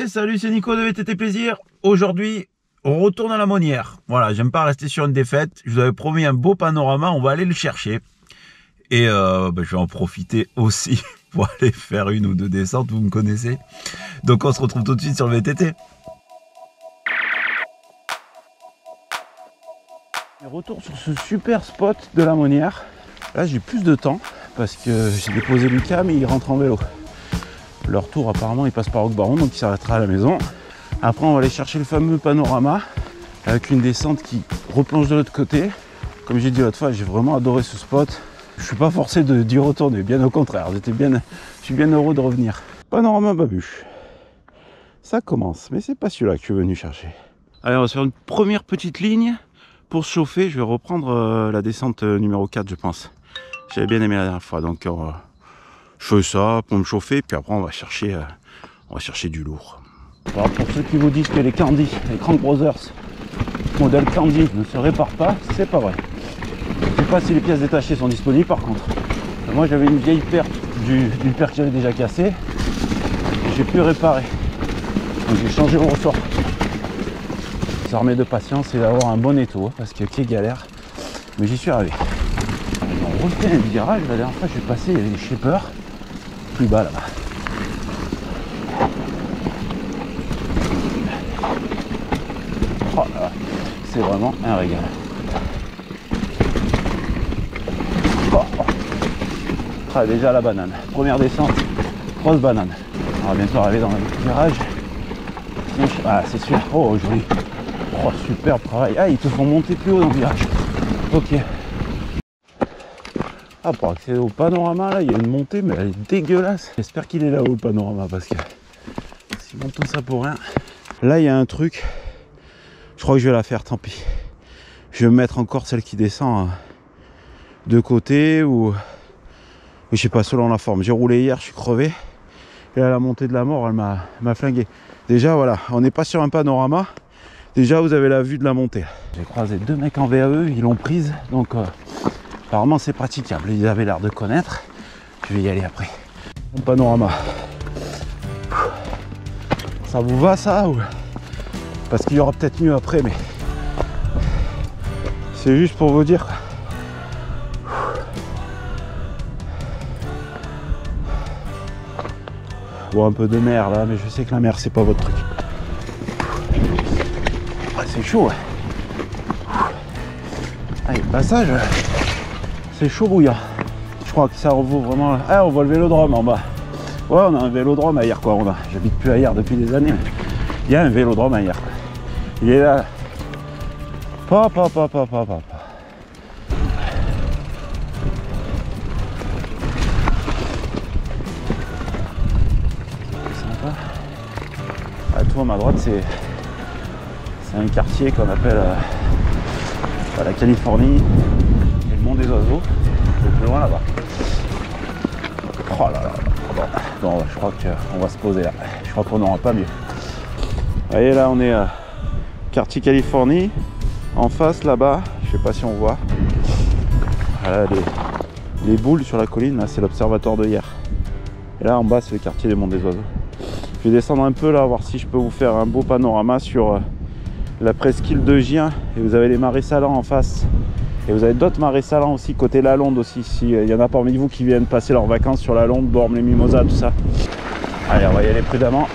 Ouais, salut, c'est Nico de VTT Plaisir. Aujourd'hui, on retourne à la Monnière. Voilà, j'aime pas rester sur une défaite. Je vous avais promis un beau panorama, on va aller le chercher. Et je vais en profiter aussi pour aller faire une ou deux descentes, vous me connaissez. Donc on se retrouve tout de suite sur le VTT. Retour sur ce super spot de la Monnière. Là, j'ai plus de temps parce que j'ai déposé Lucas, mais il rentre en vélo. Le retour, apparemment, il passe par Roquebaron, donc il s'arrêtera à la maison. Après, on va aller chercher le fameux panorama avec une descente qui replonge de l'autre côté. Comme j'ai dit l'autre fois, j'ai vraiment adoré ce spot. Je suis pas forcé d'y retourner, bien au contraire. Je suis bien heureux de revenir. Panorama Babuche. Ça commence, mais c'est pas celui-là que je suis venu chercher. Allez, on va se faire une première petite ligne pour se chauffer. Je vais reprendre la descente numéro 4, je pense. J'avais bien aimé la dernière fois, donc je fais ça pour me chauffer, puis après on va chercher du lourd. Alors pour ceux qui vous disent que les Candy, les Crank Brothers, modèle Candy ne se réparent pas, c'est pas vrai. Je sais pas si les pièces détachées sont disponibles par contre. Moi j'avais une vieille perte d'une paire que j'avais déjà cassée, j'ai pu réparer. Donc j'ai changé le ressort. Ça remet de patience et d'avoir un bon étau, parce que quelle galère. Mais j'y suis arrivé. On refait un virage, la dernière fois je suis passé, il y avait des shapers plus bas là-bas. Oh là là, c'est vraiment un régal. Oh, oh. Ah, déjà la banane. Première descente, grosse banane. On va bientôt arriver dans le virage. Ah, c'est sûr. Oh, joli. Oh, superbe travail. Ah, ils te font monter plus haut dans le virage. Ok. Ah, pour accéder au panorama, là, il y a une montée, mais elle est dégueulasse. J'espère qu'il est là-haut, le panorama, parce que s'ils montent tout ça pour rien. Là, il y a un truc. Je crois que je vais la faire, tant pis. Je vais mettre encore celle qui descend de côté ou je sais pas, selon la forme. J'ai roulé hier, je suis crevé. Et là, la montée de la mort, elle m'a flingué. Déjà, voilà, on n'est pas sur un panorama. Déjà, vous avez la vue de la montée. J'ai croisé deux mecs en VAE, ils l'ont prise, donc apparemment c'est praticable. Ils avaient l'air de connaître. Je vais y aller après. Mon panorama. Ça vous va ça ou... Parce qu'il y aura peut-être mieux après, mais c'est juste pour vous dire. Bon, un peu de mer là, mais je sais que la mer c'est pas votre truc. Ouais, c'est chaud. Ouais. Allez, passage, c'est chaud bouillant. Je crois que ça vaut vraiment. Ah, on voit le vélodrome en bas. Ouais, on a un vélodrome ailleurs quoi. J'habite plus ailleurs depuis des années. Mais il y a un vélodrome ailleurs. Il est là. Sympa. À tout à ma droite, c'est un quartier qu'on appelle la Californie et le Mont des Oiseaux. C'est plus loin là-bas. Oh là là. Bon, je crois qu'on va se poser là. Je crois qu'on n'aura pas mieux. Vous voyez là, on est quartier Californie. En face là-bas, je sais pas si on voit. Voilà les boules sur la colline, là c'est l'observatoire de hier. Et là en bas c'est le quartier des Monts des Oiseaux. Je vais descendre un peu là, voir si je peux vous faire un beau panorama sur la presqu'île de Gien. Et vous avez les marais salants en face. Et vous avez d'autres marais salants aussi, côté Lalonde aussi. S'il y en a parmi vous qui viennent passer leurs vacances sur Lalonde, Bormes, les Mimosas, tout ça. Allez, on va y aller prudemment.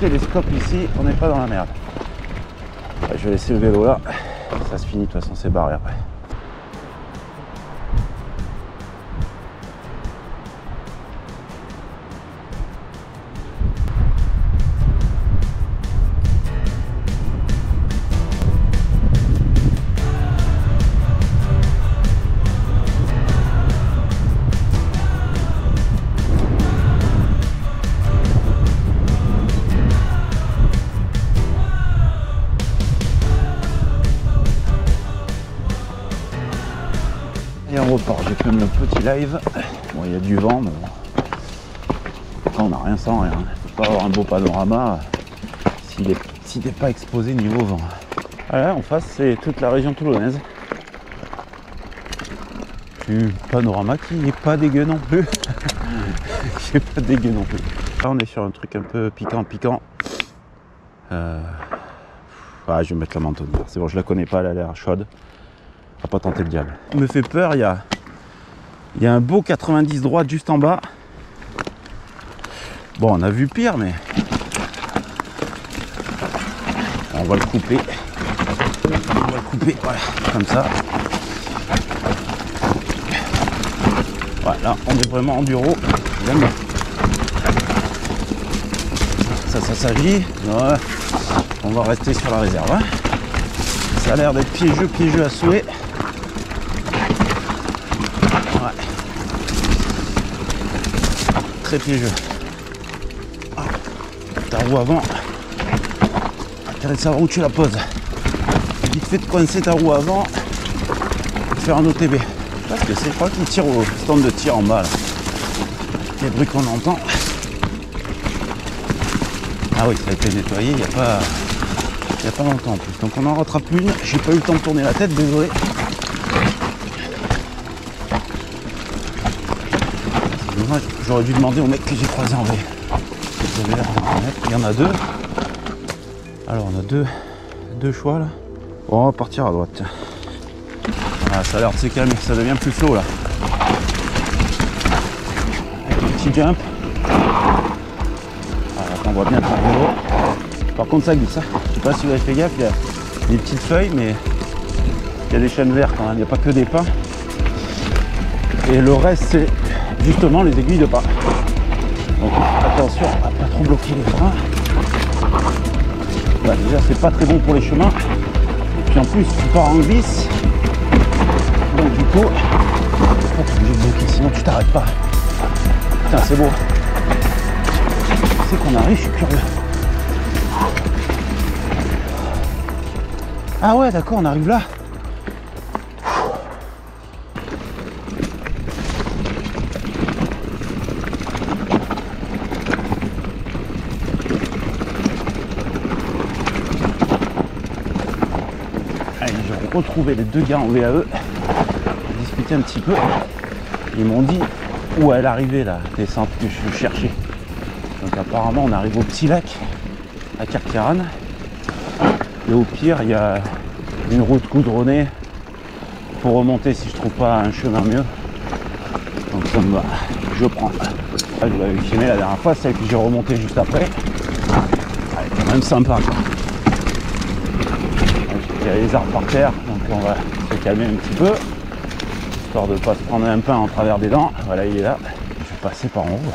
Télescope ici, on n'est pas dans la merde. Je vais laisser le vélo là. Ça se finit, de toute façon c'est barré après. Et on repart, j'ai fait mon petit live. Bon, il y a du vent, mais bon. Après, on n'a rien sans rien. Il ne faut pas avoir un beau panorama s'il n'est pas exposé niveau vent. Voilà, en face, c'est toute la région toulonnaise. Puis panorama qui n'est pas dégueu non plus. Qui est pas dégueu non plus. Là on est sur un truc un peu piquant. Ah, je vais mettre la mentonnière. C'est bon, je la connais pas, elle a l'air chaude. On va pas tenter le diable. Il me fait peur, il y a un beau 90 droite juste en bas. Bon, on a vu pire, mais on va le couper. Voilà, comme ça. Voilà, on est vraiment enduro. Bien. Ça s'agit. Ouais. On va rester sur la réserve. Hein. Ça a l'air d'être piégeux à souhait. Ouais. Très piégeux. Ta roue avant. Intérêt de savoir où tu la poses. Vite fait de coincer ta roue avant et de faire un OTB. Parce que c'est pas qu'il tire au stand de tir en bas là. Les bruits qu'on entend. Ah oui, ça a été nettoyé il n'y a pas longtemps en plus. Donc on en rattrape une. J'ai pas eu le temps de tourner la tête, désolé. C'est dommage, j'aurais dû demander au mec que j'ai croisé en V. Il y en a deux. Alors on a deux choix là. Bon, on va partir à droite. Tiens. Ah, ça a l'air de se calmer, ça devient plus flot là. Avec un petit jump. Voilà, on voit bien le vélo. Par contre ça glisse. Hein. Je sais pas si vous avez fait gaffe, il y a des petites feuilles, mais il y a des chênes verts quand même, il n'y a pas que des pins. Et le reste c'est justement les aiguilles de pin. Donc attention à pas trop bloquer les freins. Bah, déjà c'est pas très bon pour les chemins. Et puis en plus tu pars en glisse. Donc du coup, tu es obligé de bloquer, sinon tu t'arrêtes pas. Putain c'est beau. C'est qu'on arrive, je suis curieux. Ah ouais d'accord, on arrive là. Allez, j'ai retrouvé les deux gars en VAE. Discuter un petit peu. Ils m'ont dit où elle arrivait la descente que je cherchais. Donc apparemment on arrive au petit lac à Carqueiranne. Et au pire il y a une route goudronnée pour remonter si je trouve pas un chemin mieux. Donc ça me va, je prends. Là, je vous l'avais filmé la dernière fois, celle que j'ai remontée juste après. Elle est quand même sympa quoi. Il y a les arbres par terre, donc on va se calmer un petit peu. Histoire de ne pas se prendre un pain en travers des dents. Voilà, il est là. Je vais passer par en haut.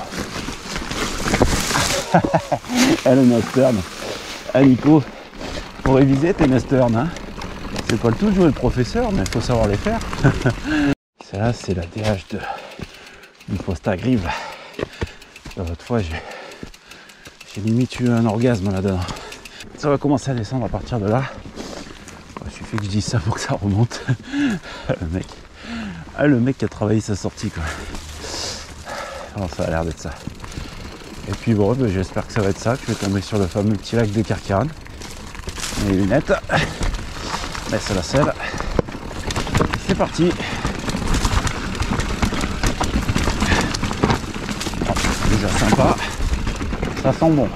Elle est Nastern. Ah Nico, pour réviser tes Nastern, hein. C'est pas le tout de jouer le professeur, mais il faut savoir les faire. Celle-là, c'est la DH du Posta Grive. L'autre fois, j'ai limite eu un orgasme là-dedans. Ça va commencer à descendre à partir de là. Il suffit que je dise ça pour que ça remonte. Le mec qui a travaillé sa sortie quoi. Alors ça a l'air d'être ça. Et puis bon, ben, j'espère que ça va être ça. Je vais tomber sur le fameux petit lac de Carqueiranne. Mes lunettes. Laisse la selle. C'est parti. Oh, déjà sympa. Ça sent bon.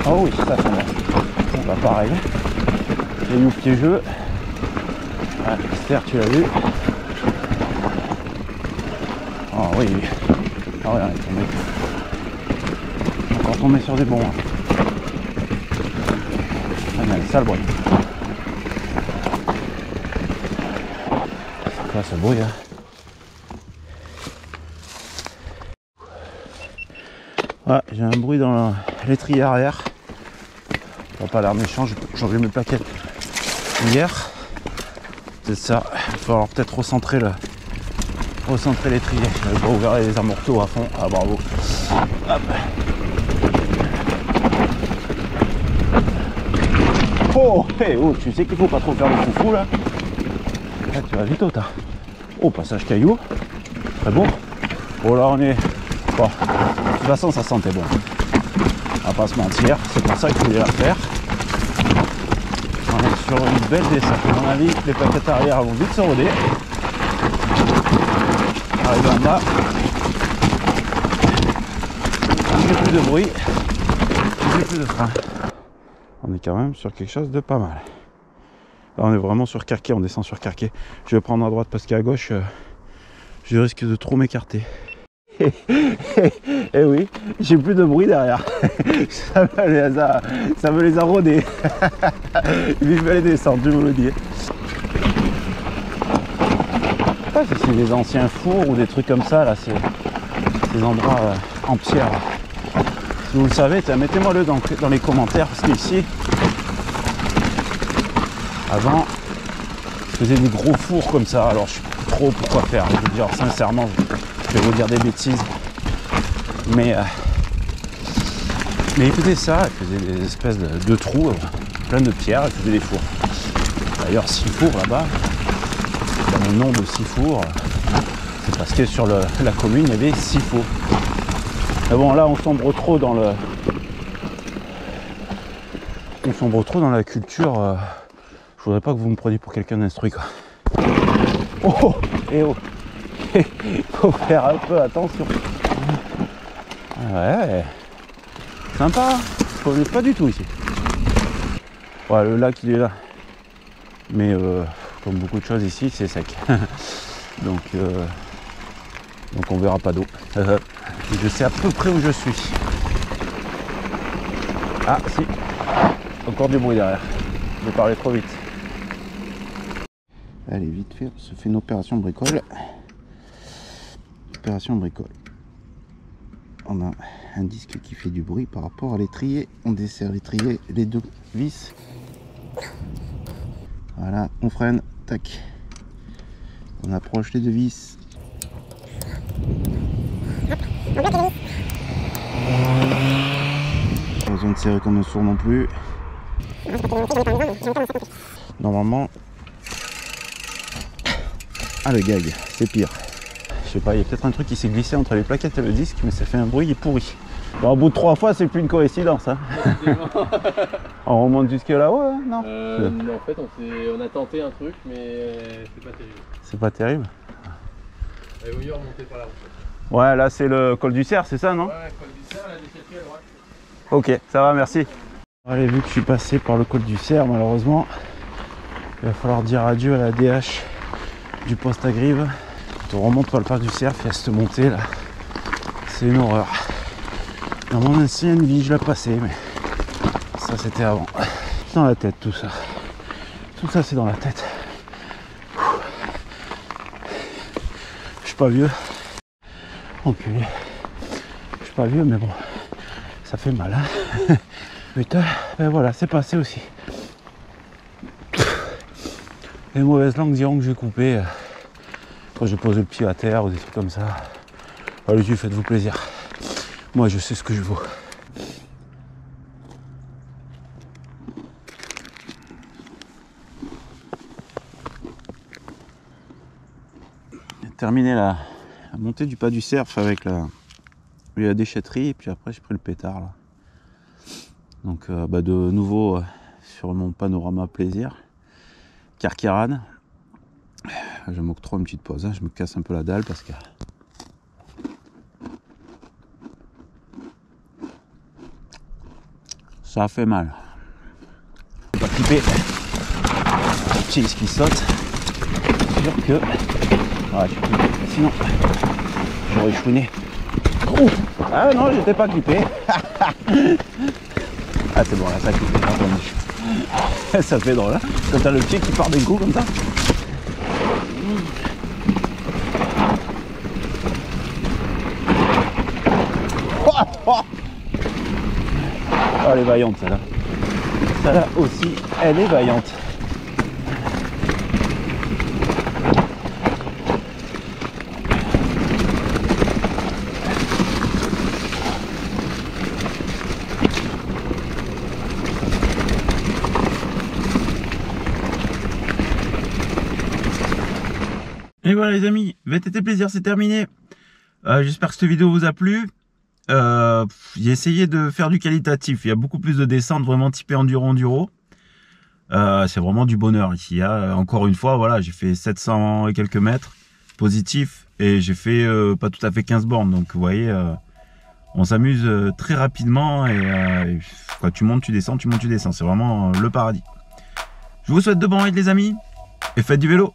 Oh oui, ça sent bon. On va pareil. Caillou piégeux. Ah, Esther, tu l'as vu. Oh oui. Ah ouais, on est tombé. Encore tombé sur des bons. Hein. Ah mais ça le bruit. C'est quoi ce bruit là? Ouais, j'ai un bruit dans l'étrier arrière. Ça n'a pas l'air méchant, j'ai changé mes plaquettes hier. C'est ça, il va falloir peut-être recentrer l'étrier. Je vais pas ouvrir les amortos à fond. Ah bravo. Hop. Oh, hey, oh, tu sais qu'il faut pas trop faire le foufou là. Là tu vas vite autant. Oh, passage caillou. Très beau. Oh là on est. Bon. De toute façon ça sentait bon. On va pas se mentir, c'est pour ça qu'il faut la faire. On est sur une belle descente. À mon avis, les plaquettes arrière vont vite se roder. Arrivé en bas. J'ai plus de bruit. J'ai plus de frein. On est quand même sur quelque chose de pas mal. Là, on est vraiment sur Carquet, on descend sur Carquet. Je vais prendre à droite parce qu'à gauche, je risque de trop m'écarter. Et oui, j'ai plus de bruit derrière. Ça me les a rodés. Vive les descentes, je vous le dis. Je sais pas si c'est des anciens fours ou des trucs comme ça, là, c'est des endroits en pierre. Si vous le savez, mettez-moi-le dans les commentaires, parce qu'ici, avant, je faisais des gros fours comme ça, alors je sais pas trop pourquoi faire. Je veux dire, sincèrement, je vais vous dire des bêtises. Mais il faisait ça, il faisait des espèces de trous, plein de pierres, il faisait des fours. D'ailleurs, 6 fours là-bas, dans le nom de 6 fours, c'est parce que sur la commune, il y avait 6 fours. Mais bon, là, on sombre trop dans la culture. Je voudrais pas que vous me preniez pour quelqu'un d'instruit, quoi. Oh, et oh, il faut faire un peu attention. Ouais, sympa, je connais pas du tout ici. Ouais, le lac il est là, mais comme beaucoup de choses ici, c'est sec. donc on verra pas d'eau. Je sais à peu près où je suis. Ah si, encore du bruit derrière. J'ai parlé trop vite. Allez, vite fait, on se fait une opération bricole. Opération bricole. On a un disque qui fait du bruit par rapport à l'étrier. On dessert l'étrier, les 2 vis. Voilà, on freine, tac. On approche les 2 vis. Pas besoin de serrer comme un sourd non plus. Normalement. Ah, le gag, c'est pire. Je sais pas, il y a peut-être un truc qui s'est glissé entre les plaquettes et le disque, mais ça fait un bruit pourri. Bon, au bout de 3 fois, c'est plus une coïncidence. Hein. On remonte jusque là-haut, hein, non En fait, on a tenté un truc, mais c'est pas terrible. C'est pas terrible. Il vaut mieux remonter par là. Ouais, là, c'est le col du Cerf, c'est ça, non? Ouais, col du Cerf, la déchetterie à droite. Ok, ça va, merci. Allez, vu que je suis passé par le col du Cerf, malheureusement, il va falloir dire adieu à la DH du poste à Grive. Quand on remonte par le parc du Cerf, il y a cette montée là. C'est une horreur. Dans mon ancienne vie, je l'ai passé, mais ça c'était avant. C'est dans la tête tout ça. Tout ça c'est dans la tête. Je suis pas vieux. Enculé. Je suis pas vieux, mais bon, ça fait mal. Hein. Putain, ben voilà, c'est passé aussi. Les mauvaises langues diront que j'ai coupé quand j'ai posé le pied à terre ou des trucs comme ça. Allez-y, faites-vous plaisir. Moi, je sais ce que je vaux. J'ai terminé la montée du pas du Cerf avec la déchetterie et puis après j'ai pris le pétard là. Donc de nouveau sur mon panorama plaisir. Carqueiranne. Je m'octroie une petite pause, hein. Je me casse un peu la dalle parce que ça a fait mal. Pas clipper. Cheese qui saute. C'est sûr que. Ouais, sinon, j'aurais chouiné. Oh ah non, j'étais pas clippé. Ah c'est bon, là ça clippe, j'ai entendu. Ça fait drôle, hein, quand t'as le pied qui part d'un coup comme ça. Oh, elle est vaillante celle-là. Celle-là aussi, elle est vaillante. Et voilà les amis, VTT plaisir, c'est terminé. J'espère que cette vidéo vous a plu. J'ai essayé de faire du qualitatif. Il y a beaucoup plus de descentes vraiment typées enduro. C'est vraiment du bonheur ici. Encore une fois, voilà, j'ai fait 700 et quelques mètres positifs et j'ai fait pas tout à fait 15 bornes. Donc vous voyez, on s'amuse très rapidement et quand tu montes, tu descends, tu montes, tu descends. C'est vraiment le paradis. Je vous souhaite de bons rides les amis et faites du vélo.